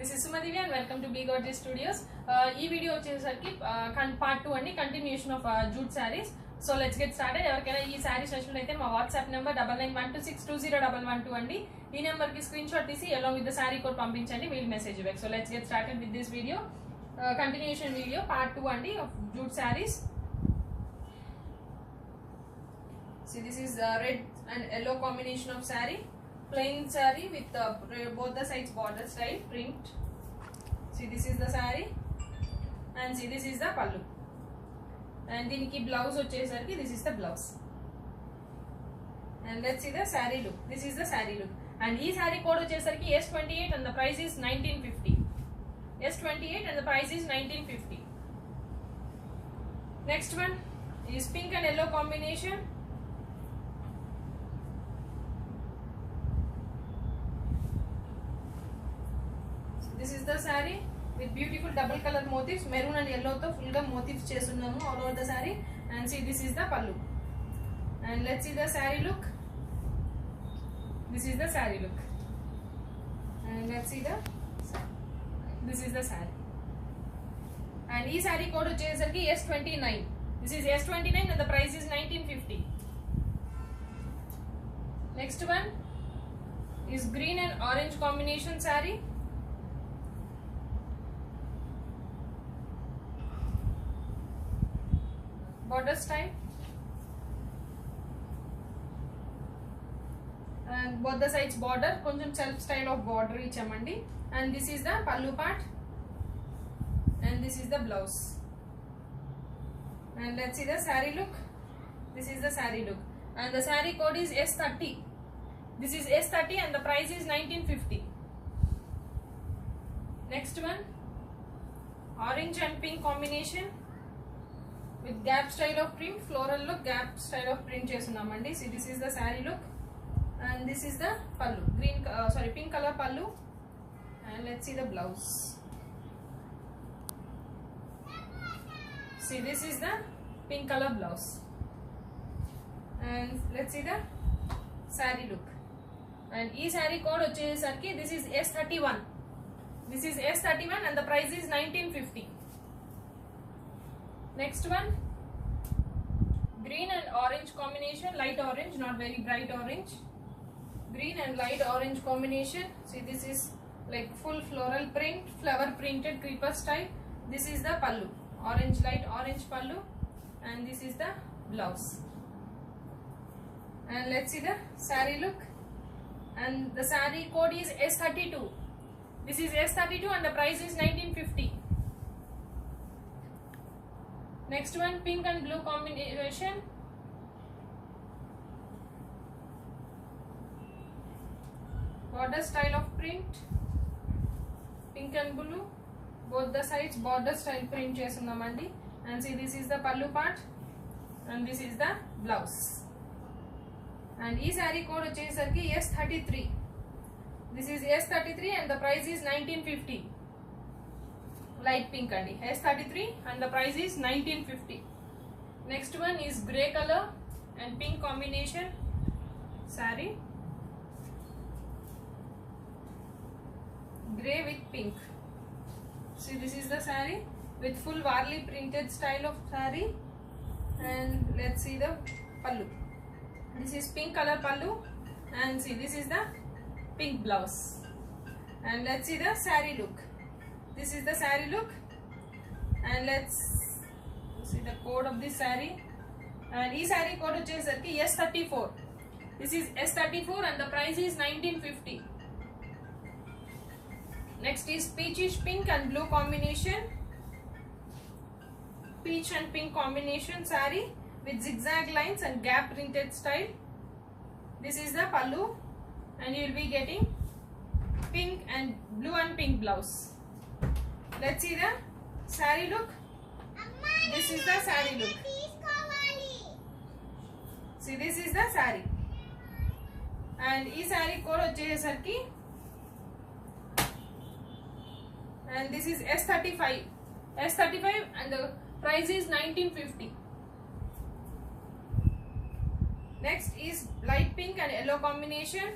This is Sumadhivi and welcome to Big Gorgeous Studios. This video వచ్చేసరికి part 2 అండి, continuation of jute sarees. So let's get started. ఎవరికైనా ఈ sarees నచ్చినట్లయితే మా WhatsApp number 9912620112 అండి. ఈ నెంబర్ కి స్క్రీన్ షాట్ తీసి along with the saree code పంపించండి. We'll message you back. So let's get started with this video. Continuation video part 2 అండి of jute sarees. See, this is red and yellow combination of saree. Plain saree with both the sides border style print. See, this is the saree and see, this is the pallu and diniki blouse vachesariki this is the blouse. And let's see the saree look. This is the saree look and ee saree code vachesariki S28 and the price is 1950. S28 and the price is 1950. Next one is pink and yellow combination. This is the saree with beautiful double color motifs, maroon and yellow to full ga motifs chesunnamu all over the saree. And see, this is the pallu and let's see the saree look. This is the saree look and let's see the this is the saree and ee saree code vachesariki S29. This is S29 and the price is 1950. Next one is green and orange combination saree. Border style and both the sides border koncham self style of border ichhamandi and this is the pallu part and this is the blouse. And let's see the saree look. This is the saree look and the saree code is S30. This is S30 and the price is 1950. Next one, orange and pink combination with gap style of print, floral look, gap style of print chesunnamandi. See, this is the saree look and this is the pallu, pink color pallu and let's see the blouse. See, this is the pink color blouse and let's see the saree look and ee saree code vachesariki this is S31. This is S31 and the price is 1950. Next one, green and orange combination, light orange, not very bright orange. Green and light orange combination. See, this is like full floral print, flower printed creeper style. This is the pallu, orange, light orange pallu and this is the blouse. And let's see the saree look and the saree code is S32. This is S32 and the price is 1950. Next one, pink and blue combination. Border style of print, pink and blue, both the sides border style print chesunnamandi and see, this is the pallu part and this is the blouse. And ee saree code vachesariki S33. This is S33 and the price is 1950. Light pink andi, S33 and the price is 1950. Next one is grey color and pink combination saree, grey with pink. See, this is the saree with full varli printed style of saree and let's see the pallu. This is pink color pallu and see, this is the pink blouse and let's see the saree look. This is the saree look and let's see the code of this saree and ee saree code vachesariki S34. This is S34 and the price is 1950. Next is peachish pink and blue combination, peach and pink combination saree with zigzag lines and gap printed style. This is the pallu and you will be getting pink and blue and pink blouse. Let's see the saree look. This is the saree look. See, this is the saree and ee saree code vachesariki and this is S35 and the price is 1950. Next is light pink and yellow combination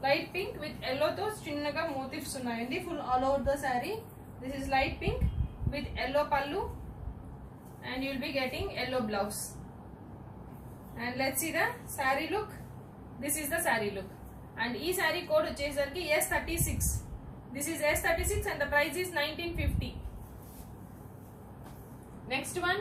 light pink with yellow తో చిన్నగా motifs ఉన్నాయండి full all over the sari. This is light pink with yellow పల్లు and you will be getting yellow blouse. And let's see the saree look. This is the saree look and ee saree code vachesariki S36. This is S36 and the price is 1950. Next one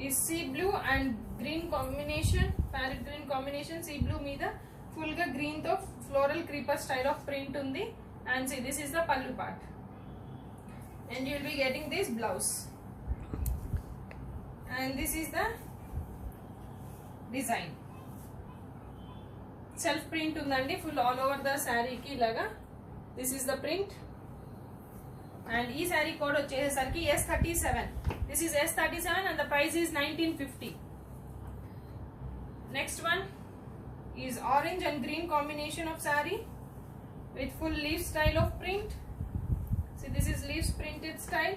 is sea blue and green combination, parrot green combination. Sea blue meeda full ga green tho floral creeper style of print undi and see this is the pallu part and you will be getting this blouse and this is the design. Self print undandi full all over the saree ki ilaga. This is the print and ee saree code vachesariki S37. This is S37 and the price is 1950. Next one is orange and green combination of saree with full leaf style of print. See, this is leaves printed style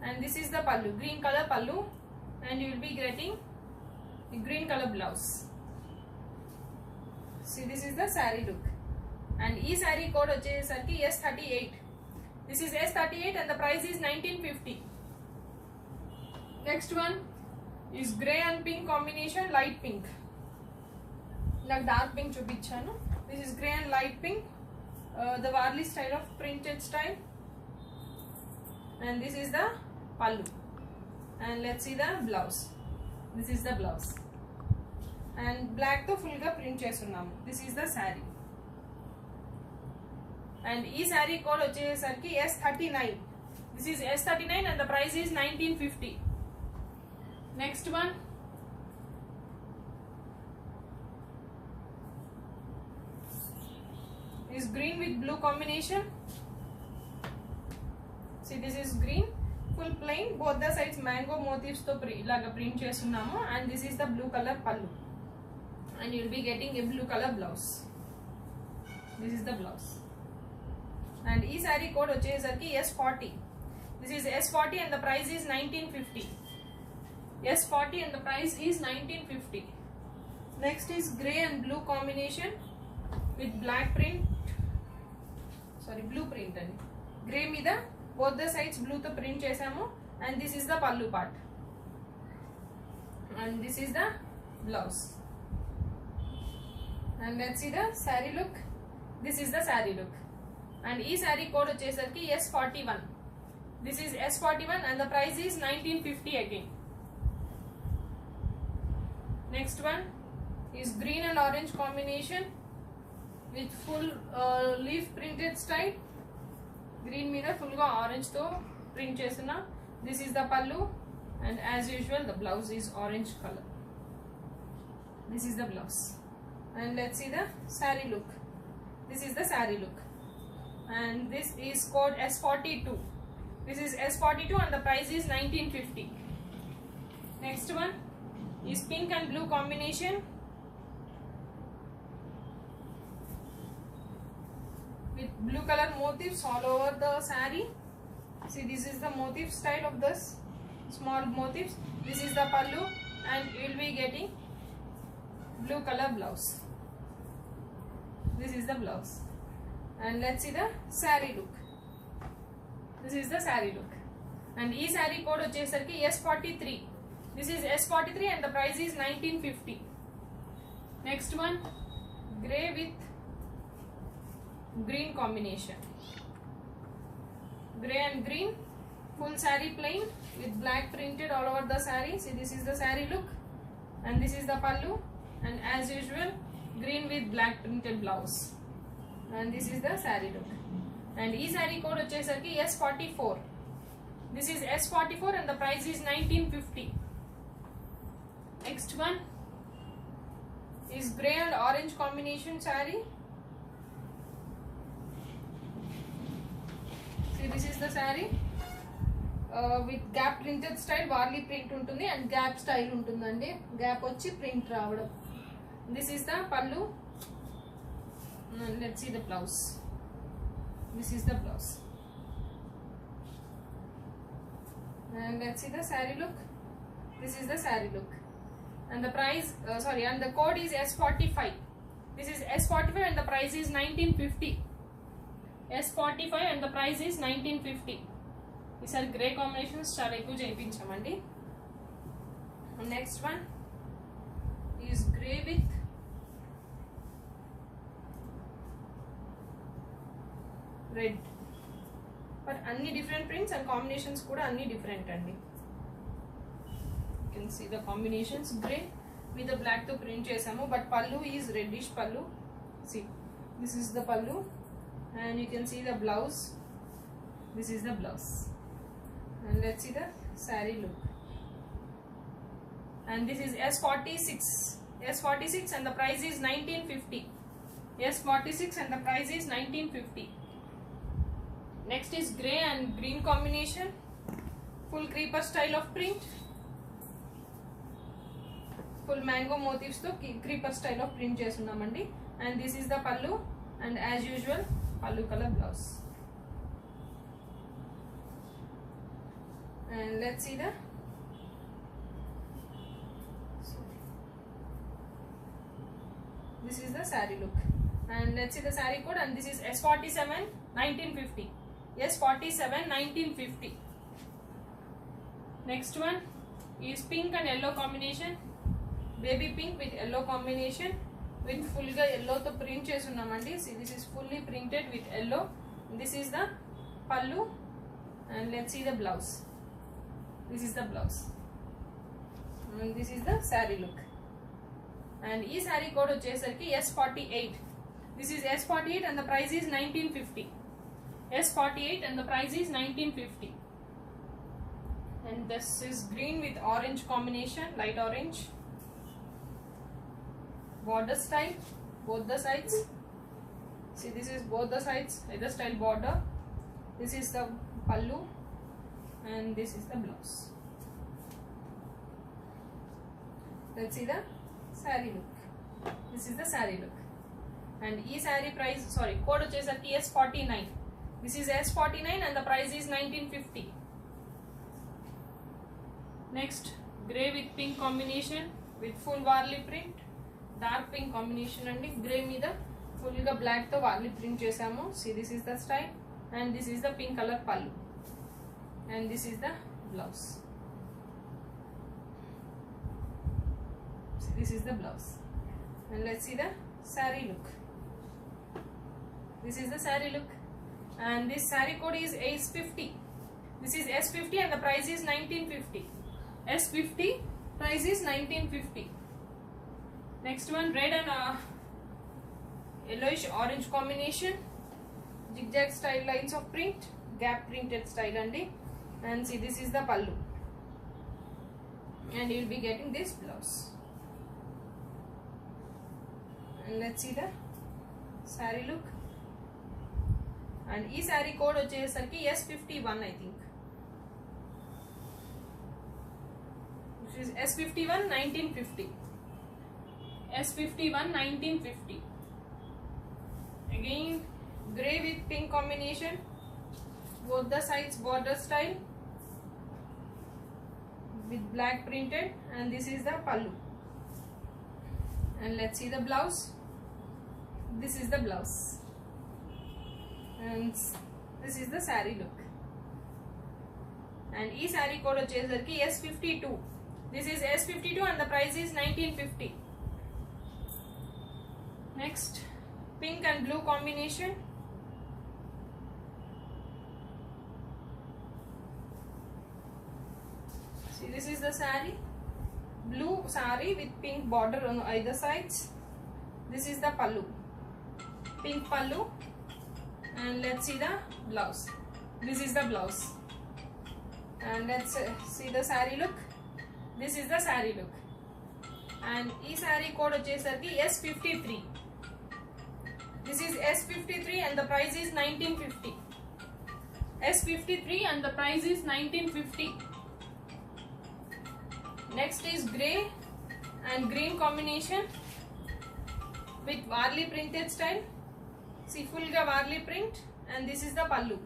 and this is the pallu, green color pallu and you will be getting a green color blouse. See, this is the saree look and ee saree code vachesariki S38. This is S38 and the price is 1950. Next one is grey and pink combination, light pink. Like dark pink chupichanu. This is grey and light pink, the Varli style of printed style and this is the pallu and let's see the blouse. This is the blouse and black to full ga print chestunnam. This is the saree and ee saree code vachesariki S39. This is S39 and the price is 1950. Next one is green with blue combination. See, this is green full plain, both the sides mango motifs to ilaga print chestunnamo and this is the blue color pallu and you will be getting a blue color blouse. This is the blouse and ee saree code vachesariki S40. This is S40 and the price is 1950. S40 and the price is 1950. Next is grey and blue combination with black print, sorry blue print and grey meeda both the sides blue to print chesamu and this is the pallu part and this is the blouse and let's see the saree look. This is the saree look and ee saree code vachesariki S41. This is S41 and the price is 1950 again. Next one is green and orange combination with full leaf printed style. Green meeda full ga orange to print chesuna. This is the pallu and as usual the blouse is orange color. This is the blouse and let's see the saree look. This is the saree look and this is code S42. This is S42 and the price is 1950. Next one is pink and blue combination with blue color motifs all over the saree. See, this is the motif style of this small motifs. This is the pallu and you will be getting blue color blouse. This is the blouse and let's see the saree look. This is the saree look and ee saree code vachesariki S43. This is S43 and the price is 1950. Next one, grey with green combination. Grey and green, full saree plain with black printed all over the saree. See, this is the saree look and this is the pallu and as usual green with black printed blouse and this is the saree look and ee saree code vachesariki S44. This is S44 and the price is 1950. Next one is grey and orange combination saree. See, this is the saree with gap printed style, Varli print untundi and gap style untundandi, gap vachi print raavadam. This is the pallu and let's see the blouse. This is the blouse and let's see the saree look. This is the saree look and the price and the code is S45. This is S45 and the price is 1950. S45 and the price is 1950. These are grey combinations చాలా ఎక్కువ చేయించామండి. Next one is grey with red. But అన్ని different prints and combinations కూడా అన్ని different అండి. You can see the combinations. Grey with the black తో print చేసాము, but pallu is reddish pallu. See, this is the pallu and you can see the blouse. This is the blouse, and let's see the saree look. And this is S46 and the price is 1950. S46 and the price is 1950. Next is grey and green combination, full creeper style of print, full mango motifs to creeper style of print chestunnamandi. And this is the pallu, and as usual pallu color blouse. And let's see the this is the saree look, and let's see the saree code. And this is S47 1950. S47 1950. Next one is pink and yellow combination, baby pink with yellow combination, with full ga yellow to print chestunnamandi. See, this is fully printed with yellow. This is the pallu, and let's see the blouse. This is the blouse, and this is the saree look. And ee saree code vachesariki S48. This is S48 and the price is 1950. S48 and the price is 1950. And this is green with orange combination, light orange. Border style, both the sides. See, this is both the sides, either style border. This is the pallu and this is the blouse. Let's see the saree look. This is the saree look. And ee saree price, code vachesariki S49. This is S49 and the price is 1950. Next, grey with pink combination with full varley print, dark pink combination and grey meeda full ga black to varley print chesamu. See, this is the style, and this is the pink color pallu, and this is the blouse. See, this is the blouse, and let's see the saree look. This is the saree look, and this saree code is S50. This is S50 and the price is 1950. S50, price is 1950. Next one, red and yellowish orange combination, zigzag style lines of print, gap printed style andi. And see, this is the pallu, and you will be getting this blouse. And let's see the saree look. And ee saree code vachesariki S51, I think. This is S51 1950. S51 1950. Again, grey with pink combination, both the sides border style with black printed, and this is the pallu. And let's see the blouse. This is the blouse, and this is the saree look. And ee saree code vachesariki S52. This is S52 and the price is 1950. Next, pink and blue combination. See, this is the saree, blue saree with pink border on either sides. This is the pallu, pink pallu, and let's see the blouse. This is the blouse, and let's see the saree look. This is the saree look, and ee saree code vachesariki S53. This is S53 and the price is 1950. S53 and the price is 1950. Next is grey and green combination with varley printed style. See, full ga varley print, and this is the pallu,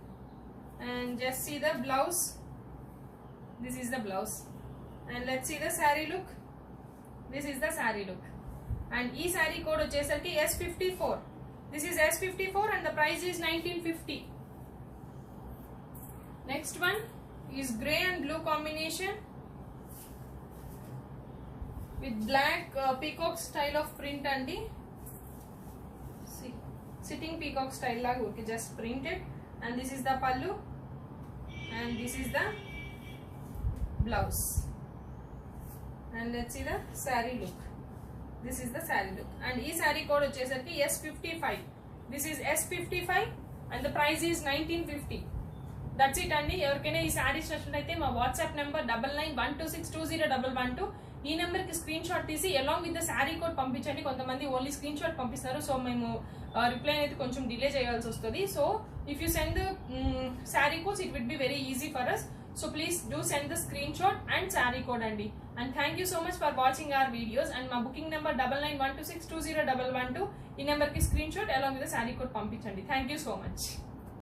and just see the blouse. This is the blouse, and let's see the saree look. This is the sari look. And ఈ sari code వచ్చేసరికి S54. This is S54 and the price is 1950. Next one is grey and blue combination with black peacock style of print andi. See, sitting peacock style laga okay, just printed. And this is the pallu and this is the blouse. And let's see the saree look. This is the saree look. And ee saree code vachesarki S55. This is S55 and the price is 1950. That's it andi. Evarkaina ee sarees nachinaithe ma WhatsApp number 9912620112 ఈ నెంబర్ కి screenshot తీసి along with the sari code పంపించండి. కొంతమంది only screenshot పంపిస్తారు, so మేము reply అనేది కొంచెం డిలే చేయాల్సి వస్తుంది. So if you send sari codes it will be very easy for us. So please do send the screenshot and sari code అండి. And thank you so much for watching our videos. And మా booking number 9912620112 ఈ నెంబర్ కి screenshot along with the sari code పంపించండి. Thank you so much.